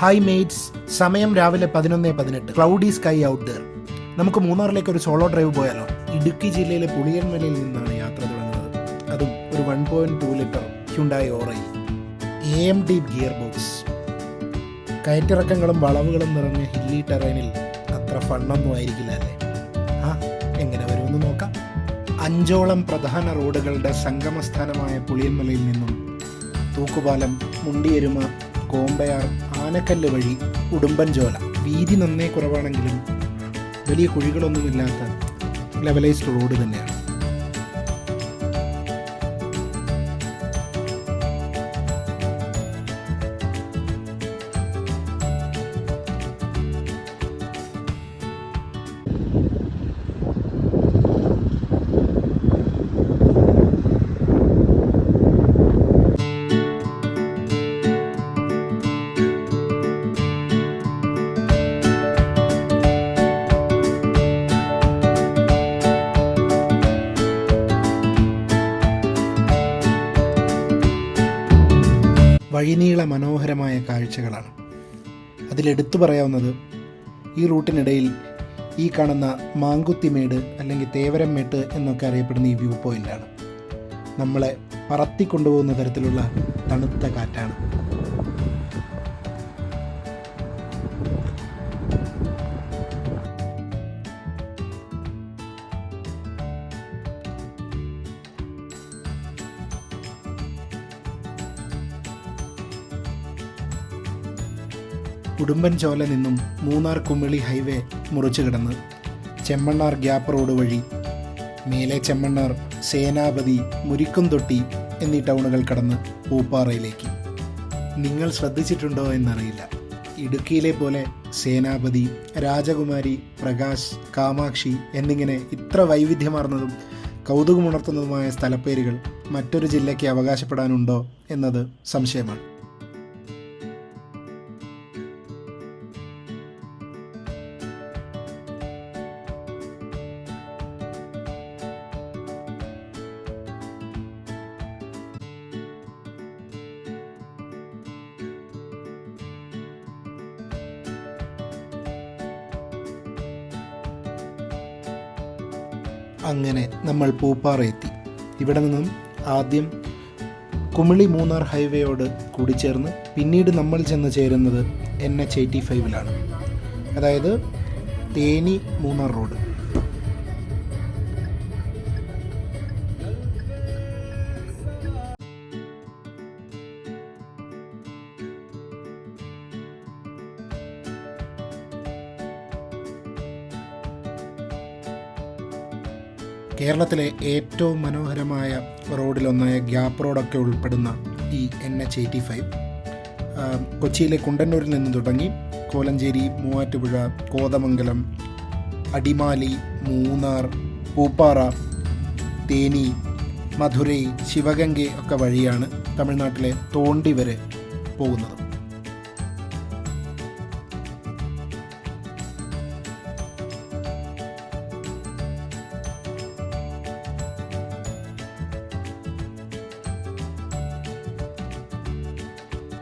Hi mates, സമയം രാവിലെ 11:18. Cloudy sky out there. നമുക്ക് മൂന്നാറിലേക്ക് ഒരു സോളോ ഡ്രൈവ് പോയാലോ? ഇടുക്കി ജില്ലയിലെ പുളിയൻമലയിൽ നിന്നാണ് യാത്ര തുടങ്ങുന്നത്. അതും ഒരു 1.2 ലിറ്റർ ഹ്യുണ്ടായി ഓറയിൽ AMD ഗിയർ ബോക്സ്. കയറ്റിറക്കങ്ങളും വളവുകളും നിറഞ്ഞ ഹില്ലി ടെറൈനിൽ അത്ര ഫണ്ണൊന്നും ആയിരിക്കില്ല അല്ലേ? എങ്ങനെ വരുമെന്ന് നോക്കാം. 5ഓളം പ്രധാന റോഡുകളുടെ സംഗമസ്ഥാനമായ പുളിയൻമലയിൽ നിന്നും തൂക്കുപാലം, മുണ്ടിയെരുമ, കോമ്പയാർ, ആനക്കല്ല് വഴി ഉടുമ്പൻചോല. വീതി നന്നേ കുറവാണെങ്കിലും വലിയ കുഴികളൊന്നുമില്ലാത്ത ലെവലൈസ്ഡ് റോഡ് തന്നെയാണ്. വഴിനീള മനോഹരമായ കാഴ്ചകളാണ്. അതിലെടുത്തു പറയാവുന്നത് ഈ റൂട്ടിനിടയിൽ ഈ കാണുന്ന മാങ്കുത്തിമേട് അല്ലെങ്കിൽ തേവരംമേട്ട് എന്നൊക്കെ അറിയപ്പെടുന്ന ഈ വ്യൂ പോയിൻ്റാണ്. നമ്മളെ പറത്തിക്കൊണ്ടുപോകുന്ന തരത്തിലുള്ള തണുത്ത കാറ്റാണ്. ഉടുമ്പൻചോല നിന്നും മൂന്നാർ കുമിളി ഹൈവേ മുറിച്ചു കിടന്ന് ചെമ്മണ്ണാർ ഗ്യാപ്പ് റോഡ് വഴി മേലെ ചെമ്മണ്ണാർ, സേനാപതി, മുരിക്കുംതൊട്ടി എന്നീ ടൗണുകൾ കടന്ന് പൂപ്പാറയിലേക്ക്. നിങ്ങൾ ശ്രദ്ധിച്ചിട്ടുണ്ടോ എന്നറിയില്ല, ഇടുക്കിയിലെ പോലെ സേനാപതി, രാജകുമാരി, പ്രകാശ്, കാമാക്ഷി എന്നിങ്ങനെ ഇത്ര വൈവിധ്യമാർന്നതും കൗതുകമുണർത്തുന്നതുമായ സ്ഥലപ്പേരുകൾ മറ്റൊരു ജില്ലയ്ക്ക് അവകാശപ്പെടാനുണ്ടോ എന്നത് സംശയമാണ്. അങ്ങനെ നമ്മൾ പൂപ്പാറ എത്തി. ഇവിടെ നിന്നും ആദ്യം കുമിളി മൂന്നാർ ഹൈവേയോട് കൂടിച്ചേർന്ന് പിന്നീട് നമ്മൾ ചെന്ന് ചേരുന്നത് NH85 അതായത് തേനി മൂന്നാർ റോഡ്. കേരളത്തിലെ ഏറ്റവും മനോഹരമായ റോഡിലൊന്നായ ഗ്യാപ്പ് റോഡൊക്കെ ഉൾപ്പെടുന്ന ഈ NH85 കൊച്ചിയിലെ കുണ്ടന്നൂരിൽ നിന്ന് തുടങ്ങി കോലഞ്ചേരി, മൂവാറ്റുപുഴ, കോതമംഗലം, അടിമാലി, മൂന്നാർ, പൂപ്പാറ, തേനി, മധുരൈ, ശിവഗംഗ ഒക്കെ വഴിയാണ് തമിഴ്നാട്ടിലെ തോണ്ടി വരെ പോകുന്നത്.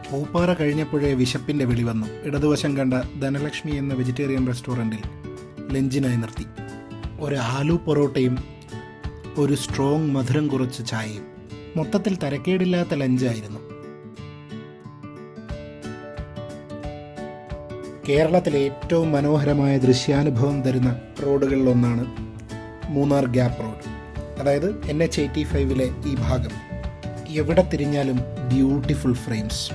പൂപ്പാറ കഴിഞ്ഞപ്പോഴേ വിശപ്പിൻ്റെ വിളി വന്നു. ഇടതുവശം കണ്ട ധനലക്ഷ്മി എന്ന വെജിറ്റേറിയൻ റെസ്റ്റോറൻറ്റിൽ ലഞ്ചിനായി നിർത്തി. ഒരു ആലു പൊറോട്ടയും ഒരു സ്ട്രോങ് മധുരം കുറച്ച് ചായയും. മൊത്തത്തിൽ തരക്കേടില്ലാത്ത ലഞ്ചായിരുന്നു. കേരളത്തിലെ ഏറ്റവും മനോഹരമായ ദൃശ്യാനുഭവം തരുന്ന റോഡുകളിലൊന്നാണ് മൂന്നാർ ഗ്യാപ്പ് റോഡ്, അതായത് NH85 ഈ ഭാഗം. എവിടെ തിരിഞ്ഞാലും ബ്യൂട്ടിഫുൾ ഫ്രെയിംസ്.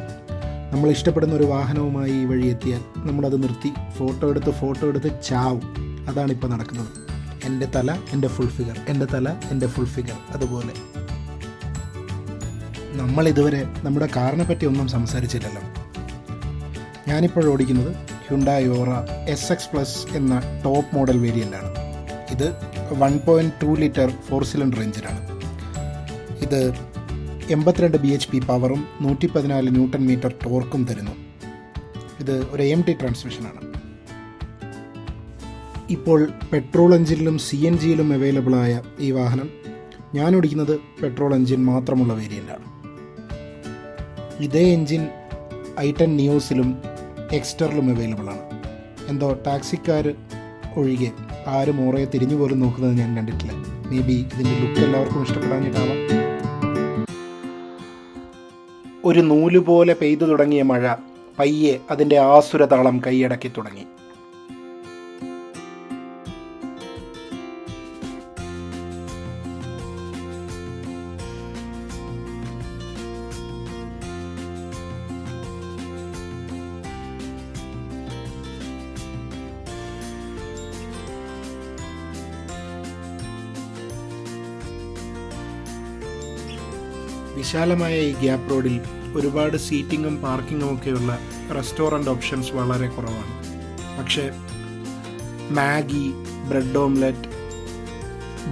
നമ്മൾ ഇഷ്ടപ്പെടുന്ന ഒരു വാഹനവുമായി ഈ വഴി എത്തിയാൽ നമ്മളത് നിർത്തി ഫോട്ടോ എടുത്ത് ചാവും. അതാണിപ്പോൾ നടക്കുന്നത്. എൻ്റെ തല എൻ്റെ ഫുൾ ഫിഗർ, എൻ്റെ തല എൻ്റെ ഫുൾ ഫിഗർ. അതുപോലെ നമ്മളിതുവരെ നമ്മുടെ കാറിനെ പറ്റി ഒന്നും സംസാരിച്ചില്ലല്ലോ. ഞാനിപ്പോൾ ഓടിക്കുന്നത് ഹ്യുണ്ടായി ഓറ SX+ എന്ന ടോപ്പ് മോഡൽ വേരിയൻ്റാണ്. ഇത് 1.2 ലിറ്റർ 4 സിലിണ്ടർ എഞ്ചിനാണ്. ഇത് 82 bhp പവറും 114 ന്യൂട്ടൺ മീറ്റർ ടോർക്കും തരുന്നു. ഇത് ഒരു AMT ട്രാൻസ്മിഷനാണ്. ഇപ്പോൾ പെട്രോൾ എഞ്ചിനിലും CNGയിലും അവൈലബിളായ ഈ വാഹനം ഞാൻ ഓടിക്കുന്നത് പെട്രോൾ എഞ്ചിൻ മാത്രമുള്ള വേരിയൻ്റാണ്. ഇതേ എഞ്ചിൻ i10 നിയോസിലും എക്സ്റ്ററിലും അവൈലബിൾ ആണ്. എന്തോ ടാക്സിക്കാർ ഒഴികെ ആരും ഓറയെ തിരിഞ്ഞു പോലും നോക്കുന്നത് ഞാൻ കണ്ടിട്ടില്ല. മേ ബി ഇതിൻ്റെ ലുക്ക് എല്ലാവർക്കും ഇഷ്ടപ്പെടാഞ്ഞിട്ടാവാം. ഒരു നൂലുപോലെ പെയ്തു തുടങ്ങിയ മഴ പയ്യെ അതിൻ്റെ ആസുരതാളം കൈയടക്കി തുടങ്ങി. വിശാലമായ ഈ ഗ്യാപ്പ് റോഡിൽ ഒരുപാട് സീറ്റിങ്ങും പാർക്കിങ്ങും ഒക്കെയുള്ള റെസ്റ്റോറൻറ്റ് ഓപ്ഷൻസ് വളരെ കുറവാണ്. പക്ഷേ Maggi, bread omelette,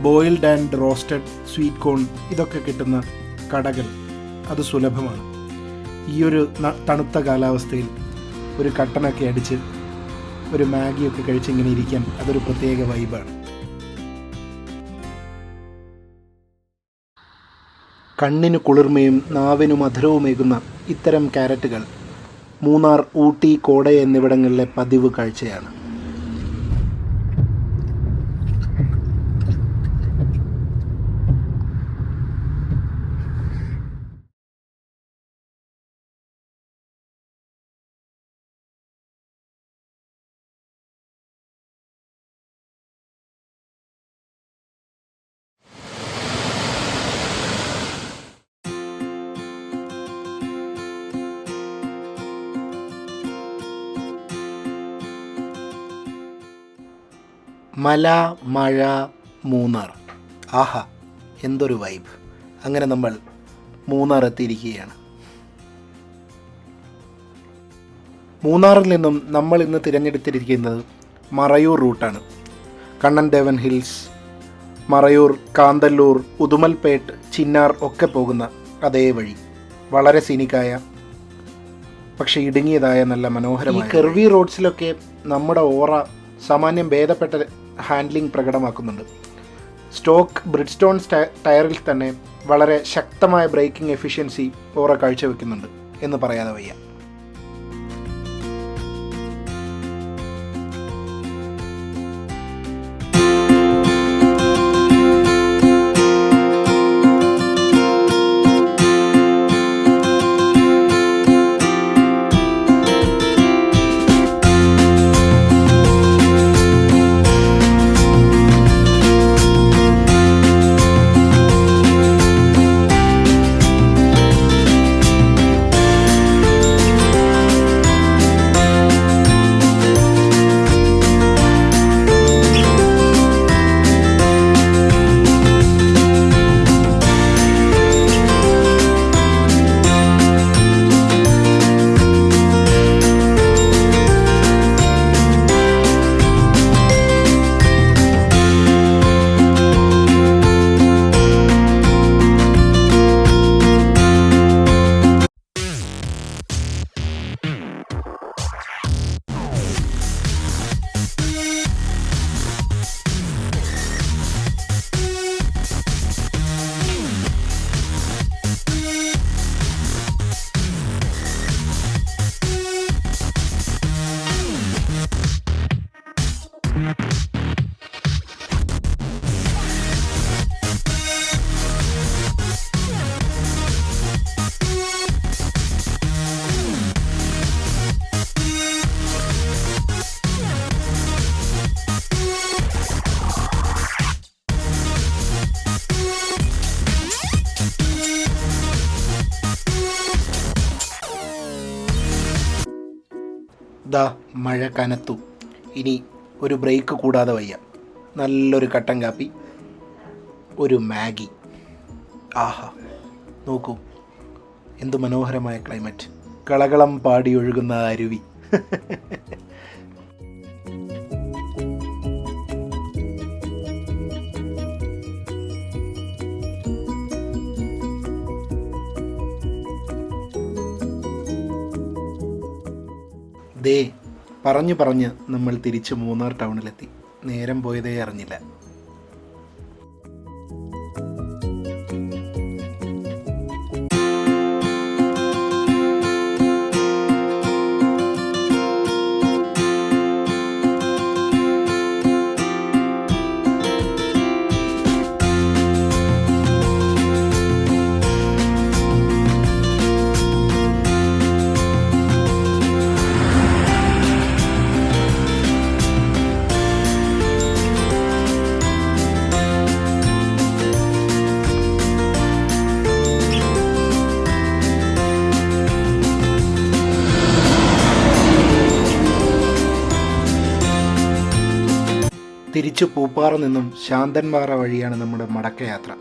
boiled and roasted sweet corn ഇതൊക്കെ കിട്ടുന്ന കടകൾ അത് സുലഭമാണ്. ഈ ഒരു തണുത്ത കാലാവസ്ഥയിൽ ഒരു കട്ടനൊക്കെ അടിച്ച് ഒരു മാഗിയൊക്കെ കഴിച്ചിങ്ങനെ ഇരിക്കാൻ അതൊരു പ്രത്യേക വൈബാണ്. കണ്ണിന് കുളിർമയും നാവിനു മധുരവുമേകുന്ന ഇത്തരം ക്യാരറ്റുകൾ മൂന്നാർ, ഊട്ടി, കോടൈ എന്നിവിടങ്ങളിലെ പതിവ് കാഴ്ചയാണ്. മല, മഴ, മൂന്നാർ. ആഹാ, എന്തൊരു വൈബ്. അങ്ങനെ നമ്മൾ മൂന്നാർ എത്തിയിരിക്കുകയാണ്. മൂന്നാറിൽ നിന്നും നമ്മൾ ഇന്ന് തിരഞ്ഞെടുത്തിരിക്കുന്നത് മറയൂർ റൂട്ടാണ്. കണ്ണൻ ദേവൻ ഹിൽസ്, മറയൂർ, കാന്തല്ലൂർ, ഉദുമൽപേട്ട്, ചിന്നാർ ഒക്കെ പോകുന്ന അതേ വഴി. വളരെ സീനിക്കായ പക്ഷേ ഇടുങ്ങിയതായ നല്ല മനോഹരമായ കെർവി റോഡ്സിലൊക്കെ നമ്മുടെ ഓറ സാമാന്യം ഭേദപ്പെട്ട ഹാൻഡ്ലിംഗ് പ്രകടമാക്കുന്നുണ്ട്. സ്റ്റോക്ക് ബ്രിഡ്സ്റ്റോൺ ടയറിൽ തന്നെ വളരെ ശക്തമായ ബ്രേക്കിംഗ് എഫിഷ്യൻസി ഓറ കാഴ്ചവെക്കുന്നുണ്ട് എന്ന് പറയാതെ വയ്യ. ദാ മഴ കനത്തു. ഇനി ഒരു ബ്രേക്ക് കൂടാതെ വയ്യ. നല്ലൊരു കട്ടൻ കാപ്പി, ഒരു മാഗി. ആഹാ, നോക്കൂ എന്തു മനോഹരമായ ക്ലൈമറ്റ്. കളകളം പാടി ഒഴുകുന്ന അരുവി. ദേ പറഞ്ഞ് നമ്മൾ തിരിച്ച് മൂന്നാർ ടൗണിലെത്തി. നേരം പോയതേ അറിഞ്ഞില്ല. തിരിച്ചു പൂപ്പാറ നിന്നും ശാന്തൻപാറ വഴിയാണ് നമ്മുടെ മടക്കയാത്ര.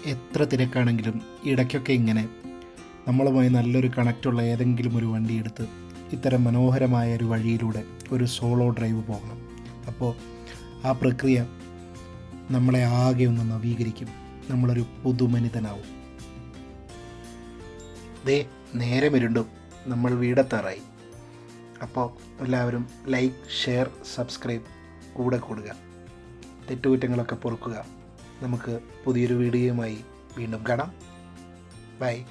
എത്ര തിരക്കാണെങ്കിലും ഇടയ്ക്കൊക്കെ ഇങ്ങനെ നമ്മളുമായി നല്ലൊരു കണക്റ്റുള്ള ഏതെങ്കിലും ഒരു വണ്ടി എടുത്ത് ഇത്തരം മനോഹരമായ ഒരു വഴിയിലൂടെ ഒരു സോളോ ഡ്രൈവ് പോകണം. അപ്പോൾ ആ പ്രക്രിയ നമ്മളെ ആകെ ഒന്ന് നവീകരിക്കും. നമ്മളൊരു പുതുമനിതനാവും. നേരം ഇരുണ്ടും, നമ്മൾ വീടെത്താറായി. അപ്പോൾ എല്ലാവരും ലൈക്ക്, ഷെയർ, സബ്സ്ക്രൈബ് കൂടെ കൂടുക. തെറ്റുകുറ്റങ്ങളൊക്കെ പൊറുക്കുക. നമുക്ക് പുതിയൊരു വീഡിയോയുമായി വീണ്ടും കാണാം. ബൈ.